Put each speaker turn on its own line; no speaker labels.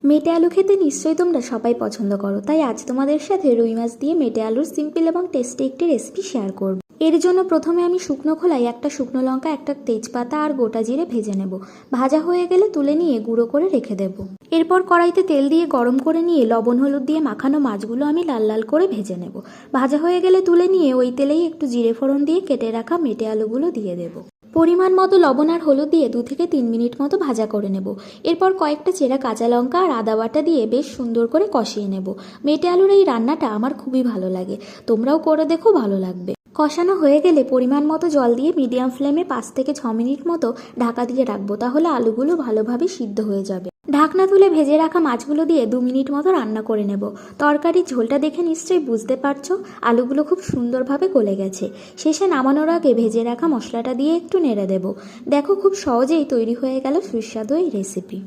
মেটে আলু খেতে নিশ্চয়ই তোমরা সবাই পছন্দ করো, তাই আজ তোমাদের সাথে রুই মাছ দিয়ে মেটে আলুর সিম্পল এবং টেস্টি একটি রেসিপি শেয়ার করব। এর জন্য প্রথমে আমি শুকনো খোলায় একটা শুকনো লঙ্কা, একটা তেজপাতা আর গোটা জিরে ভেজে নেব। ভাজা হয়ে গেলে তুলে নিয়ে গুঁড়ো করে রেখে দেব। এরপর কড়াইতে তেল দিয়ে গরম করে নিয়ে লবণ হলুদ দিয়ে মাখানো মাছগুলো আমি লাল লাল করে ভেজে নেব। ভাজা হয়ে গেলে তুলে নিয়ে ওই তেলেই একটু জিরে ফোড়ন দিয়ে কেটে রাখা মেটে আলুগুলো দিয়ে দেব। পরিমাণ মতো লবণ আর হলুদ দিয়ে 2 থেকে 3 মিনিট মতো ভাজা করে নেব। এরপর কয়েকটা চেরা কাঁচা লঙ্কা আর আদা বাটা দিয়ে বেশ সুন্দর করে কষিয়ে নেব। মেটে আলুর এই রান্নাটা আমার খুবই ভালো লাগে, তোমরাও করে দেখো, ভালো লাগবে। কষানো হয়ে গেলে পরিমাণ মতো জল দিয়ে মিডিয়াম ফ্লেমে 5 থেকে 6 মিনিট মতো ঢাকা দিয়ে রাখবো, তাহলে আলুগুলো ভালোভাবে সিদ্ধ হয়ে যাবে। ঢাকনা তুলে ভেজে রাখা মাছগুলো দিয়ে 2 মিনিট মতো রান্না করে নেব। তরকারির ঝোলটা দেখে নিশ্চয়ই বুঝতে পারছো আলুগুলো খুব সুন্দরভাবে গলে গেছে। শেষে নামানোর আগে ভেজে রাখা মশলাটা দিয়ে একটু নেড়ে দেব। দেখো, খুব সহজেই তৈরি হয়ে গেল সুস্বাদু এই রেসিপি।